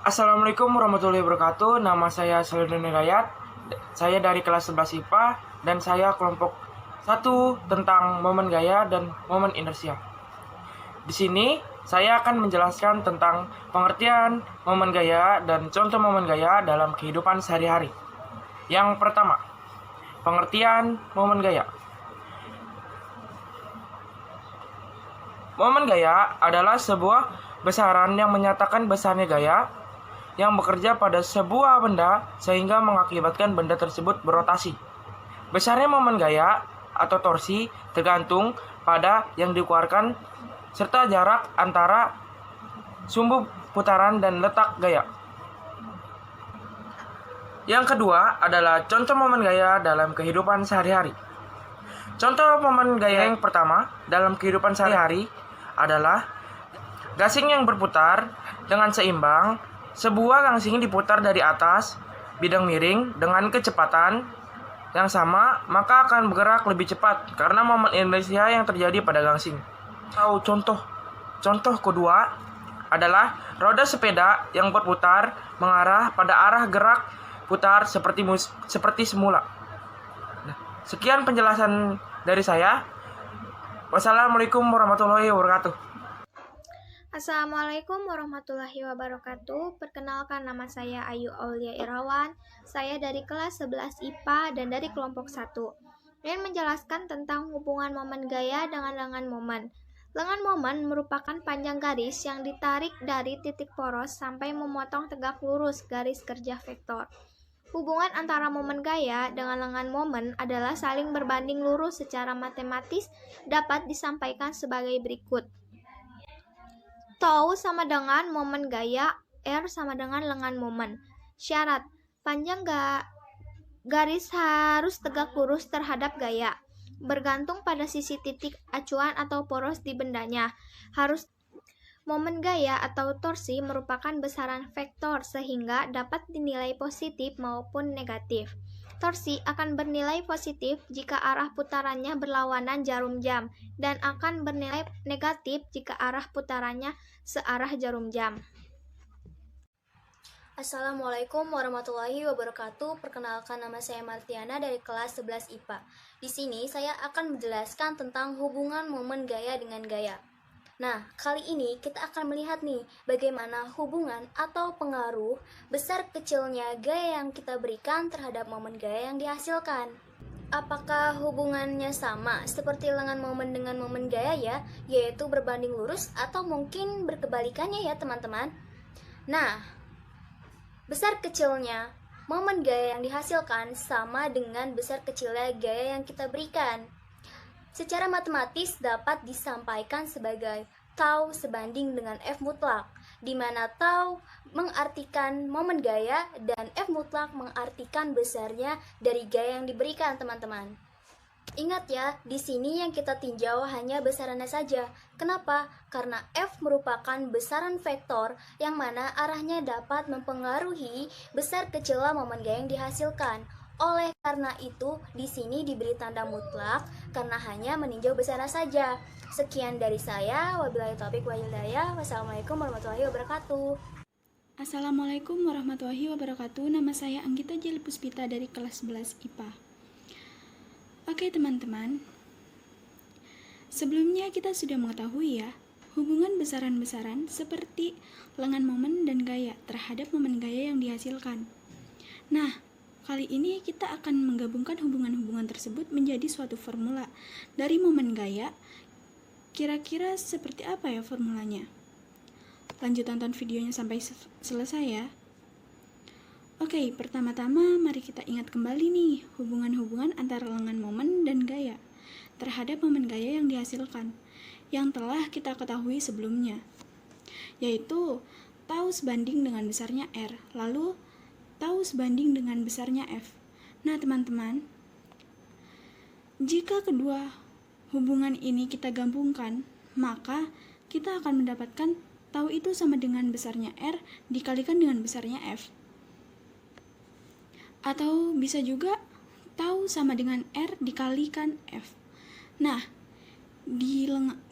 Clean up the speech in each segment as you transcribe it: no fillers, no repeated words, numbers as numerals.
Assalamualaikum warahmatullahi wabarakatuh. Nama saya Saladin Hidayat. Saya dari kelas 11 IPA dan saya kelompok 1 tentang momen gaya dan momen inersia. Di sini saya akan menjelaskan tentang pengertian momen gaya dan contoh momen gaya dalam kehidupan sehari-hari. Yang pertama, pengertian momen gaya. Momen gaya adalah sebuah besaran yang menyatakan besarnya gaya yang bekerja pada sebuah benda sehingga mengakibatkan benda tersebut berotasi. Besarnya momen gaya atau torsi tergantung pada yang dikeluarkan serta jarak antara sumbu putaran dan letak gaya. Yang kedua adalah contoh momen gaya dalam kehidupan sehari-hari. Contoh momen gaya yang pertama dalam kehidupan sehari-hari adalah gasing yang berputar dengan seimbang. Sebuah gangsing diputar dari atas bidang miring dengan kecepatan yang sama, maka akan bergerak lebih cepat karena momen inersia yang terjadi pada gangsing. Contoh kedua adalah roda sepeda yang berputar mengarah pada arah gerak putar seperti semula. Sekian penjelasan dari saya. Wassalamualaikum warahmatullahi wabarakatuh. Assalamualaikum warahmatullahi wabarakatuh. Perkenalkan, nama saya Ayu Aulia Irawan. Saya dari kelas 11 IPA dan dari kelompok 1. Dan menjelaskan tentang hubungan momen gaya dengan lengan momen. Lengan momen merupakan panjang garis yang ditarik dari titik poros sampai memotong tegak lurus garis kerja vektor. Hubungan antara momen gaya dengan lengan momen adalah saling berbanding lurus secara matematis dapat disampaikan sebagai berikut. Tau sama dengan momen gaya, R sama dengan lengan momen. Syarat, panjang garis harus tegak lurus terhadap gaya. Bergantung pada sisi titik acuan atau poros di bendanya. Momen gaya atau torsi merupakan besaran vektor sehingga dapat dinilai positif maupun negatif. Torsi akan bernilai positif jika arah putarannya berlawanan jarum jam dan akan bernilai negatif jika arah putarannya searah jarum jam. Assalamualaikum warahmatullahi wabarakatuh. Perkenalkan, nama saya Martiana dari kelas 11 IPA. Di sini saya akan menjelaskan tentang hubungan momen gaya dengan gaya. Nah, kali ini kita akan melihat nih bagaimana hubungan atau pengaruh besar kecilnya gaya yang kita berikan terhadap momen gaya yang dihasilkan. Apakah hubungannya sama seperti lengan momen dengan momen gaya ya, yaitu berbanding lurus, atau mungkin berkebalikannya ya teman-teman? Nah, besar kecilnya momen gaya yang dihasilkan sama dengan besar kecilnya gaya yang kita berikan. Secara matematis dapat disampaikan sebagai tau sebanding dengan F mutlak, di mana tau mengartikan momen gaya dan F mutlak mengartikan besarnya dari gaya yang diberikan, teman-teman. Ingat ya, di sini yang kita tinjau hanya besarannya saja. Kenapa? Karena F merupakan besaran vektor yang mana arahnya dapat mempengaruhi besar kecilnya momen gaya yang dihasilkan. Oleh karena itu, di sini diberi tanda mutlak karena hanya meninjau besaran saja. Sekian dari saya. Wabillahi taufiq wal hidayah. Wassalamualaikum warahmatullahi wabarakatuh. Assalamualaikum warahmatullahi wabarakatuh. Nama saya Anggita Jeli Puspita dari kelas 11 IPA. Oke teman-teman, sebelumnya kita sudah mengetahui ya, hubungan besaran-besaran seperti lengan momen dan gaya terhadap momen gaya yang dihasilkan. Nah, kali ini kita akan menggabungkan hubungan-hubungan tersebut menjadi suatu formula dari momen gaya. Kira-kira seperti apa ya formulanya? Lanjut tonton videonya sampai selesai ya. Oke, pertama-tama mari kita ingat kembali nih hubungan-hubungan antara lengan momen dan gaya terhadap momen gaya yang dihasilkan yang telah kita ketahui sebelumnya, yaitu tau sebanding dengan besarnya R, lalu tau sebanding dengan besarnya F. Nah teman-teman, jika kedua hubungan ini kita gabungkan, maka kita akan mendapatkan tau itu sama dengan besarnya R dikalikan dengan besarnya F. Atau bisa juga tau sama dengan R dikalikan F. Nah, di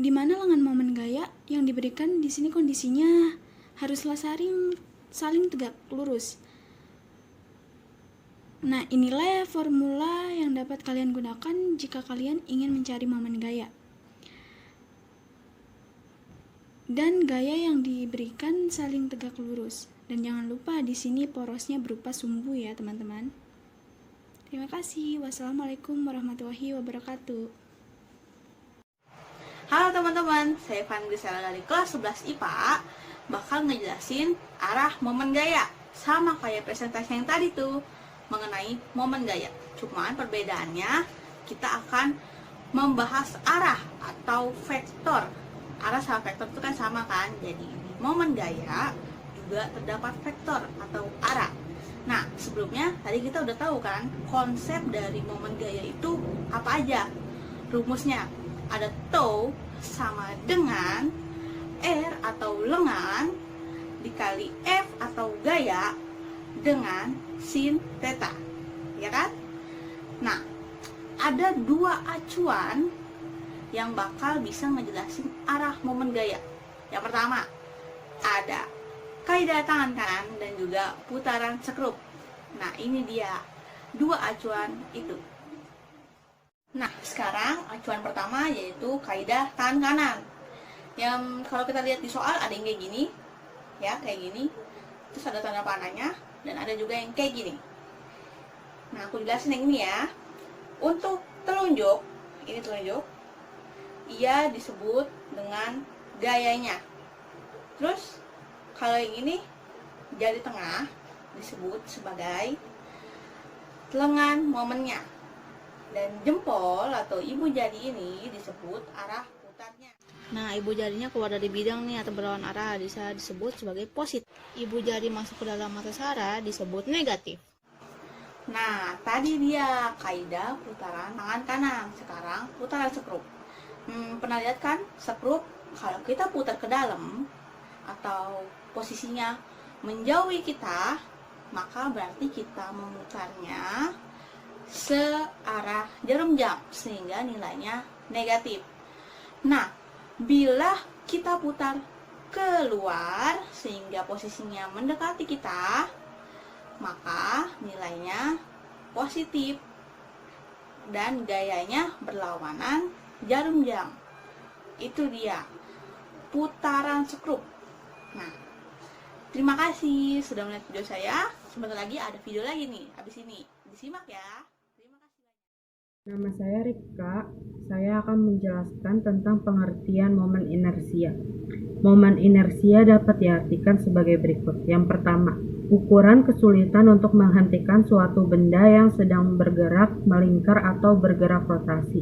mana lengan momen gaya yang diberikan di sini kondisinya harus lasaring saling tegak lurus. Nah, inilah formula yang dapat kalian gunakan jika kalian ingin mencari momen gaya. Dan gaya yang diberikan saling tegak lurus. Dan jangan lupa di sini porosnya berupa sumbu ya, teman-teman. Terima kasih. Wassalamualaikum warahmatullahi wabarakatuh. Halo teman-teman, saya Van Grisela dari kelas 11 IPA bakal ngejelasin arah momen gaya. Sama kayak presentasi yang tadi tuh, mengenai momen gaya. Cuman perbedaannya, kita akan membahas arah atau vektor. Arah sama vektor itu kan sama kan? Jadi di momen gaya juga terdapat vektor atau arah. Nah, sebelumnya tadi kita udah tahu kan konsep dari momen gaya itu apa aja. Rumusnya ada tau sama dengan R atau lengan dikali F atau gaya dengan sin theta, ya kan? Nah, ada dua acuan yang bakal bisa ngejelasin arah momen gaya. Yang pertama, ada kaidah tangan kanan dan juga putaran sekrup. Nah, ini dia dua acuan itu. Nah, sekarang acuan pertama yaitu kaidah tangan kanan. Yang kalau kita lihat di soal ada yang kayak gini, ya kayak gini. Terus ada tanda panahnya dan ada juga yang kayak gini. Nah, aku jelasin yang ini ya. Untuk telunjuk, ini telunjuk, ia disebut dengan gayanya. Terus kalau yang ini jari tengah disebut sebagai lengan momennya. Dan jempol atau ibu jari ini disebut arah putarnya. Nah, ibu jarinya keluar dari bidang nih atau berlawan arah bisa disebut sebagai positif. Ibu jari masuk ke dalam mata Sarah disebut negatif. Nah, tadi dia kaidah putaran tangan kanan. Sekarang putaran sekrup. Pernah lihat kan sekrup kalau kita putar ke dalam atau posisinya menjauhi kita, maka berarti kita memutarnya searah jarum jam sehingga nilainya negatif. Nah, bila kita putar keluar sehingga posisinya mendekati kita, maka nilainya positif dan gayanya berlawanan jarum jam. Itu dia putaran sekrup. Nah, terima kasih sudah melihat video saya. Sebentar lagi ada video lagi nih habis ini. Disimak ya. Nama saya Rika, saya akan menjelaskan tentang pengertian momen inersia. Momen inersia dapat diartikan sebagai berikut. Yang pertama, ukuran kesulitan untuk menghentikan suatu benda yang sedang bergerak, melingkar, atau bergerak rotasi.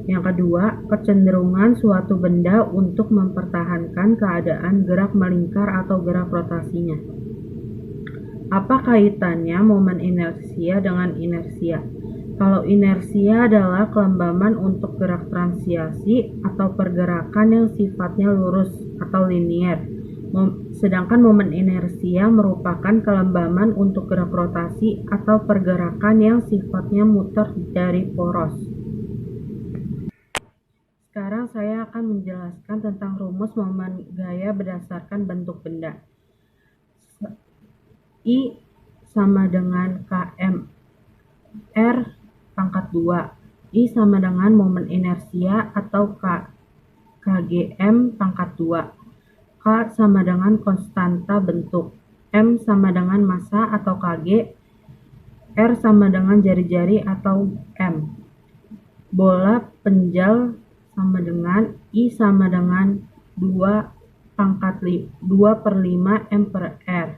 Yang kedua, kecenderungan suatu benda untuk mempertahankan keadaan gerak melingkar atau gerak rotasinya. Apa kaitannya momen inersia dengan inersia? Kalau inersia adalah kelembaban untuk gerak transiasi atau pergerakan yang sifatnya lurus atau linier, sedangkan momen inersia merupakan kelembaban untuk gerak rotasi atau pergerakan yang sifatnya muter dari poros. Sekarang saya akan menjelaskan tentang rumus momen gaya berdasarkan bentuk benda. I sama dengan km R pangkat 2. I sama dengan momen inersia atau kgm pangkat 2. K sama dengan konstanta bentuk. M sama dengan massa atau kg. R sama dengan jari-jari atau m. Bola penjal sama dengan I sama dengan 2/5 m per R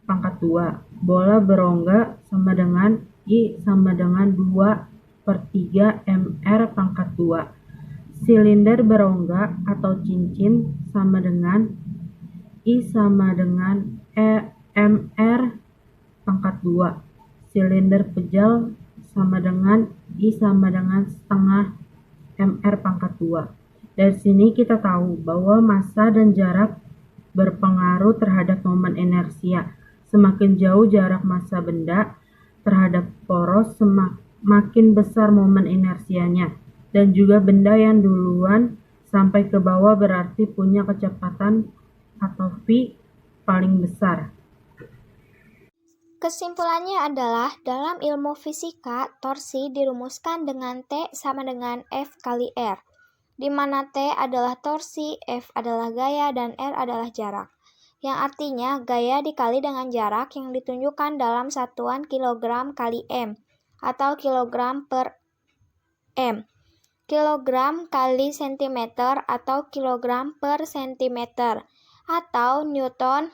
pangkat 2. Bola berongga sama dengan I sama dengan 2/3 mr pangkat 2. Silinder berongga atau cincin sama dengan I sama dengan mr pangkat 2. Silinder pejal sama dengan I sama dengan setengah mr pangkat 2. Dari sini kita tahu bahwa massa dan jarak berpengaruh terhadap momen inersia. Semakin jauh jarak massa benda terhadap poros, semakin besar momen inersianya. Dan juga benda yang duluan sampai ke bawah berarti punya kecepatan atau v paling besar? Kesimpulannya adalah dalam ilmu fisika, torsi dirumuskan dengan T sama dengan F kali R, di mana T adalah torsi, F adalah gaya, dan R adalah jarak. Yang artinya gaya dikali dengan jarak yang ditunjukkan dalam satuan kilogram kali M, atau kilogram per M. Kilogram kali sentimeter atau kilogram per sentimeter, atau Newton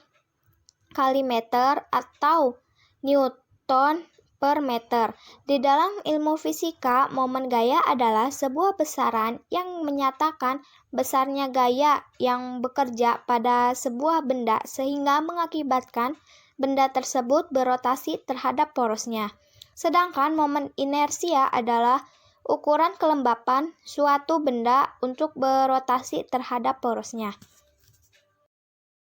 kali meter atau Newton per meter. Di dalam ilmu fisika, momen gaya adalah sebuah besaran yang menyatakan besarnya gaya yang bekerja pada sebuah benda sehingga mengakibatkan benda tersebut berotasi terhadap porosnya. Sedangkan momen inersia adalah ukuran kelembapan suatu benda untuk berotasi terhadap porosnya.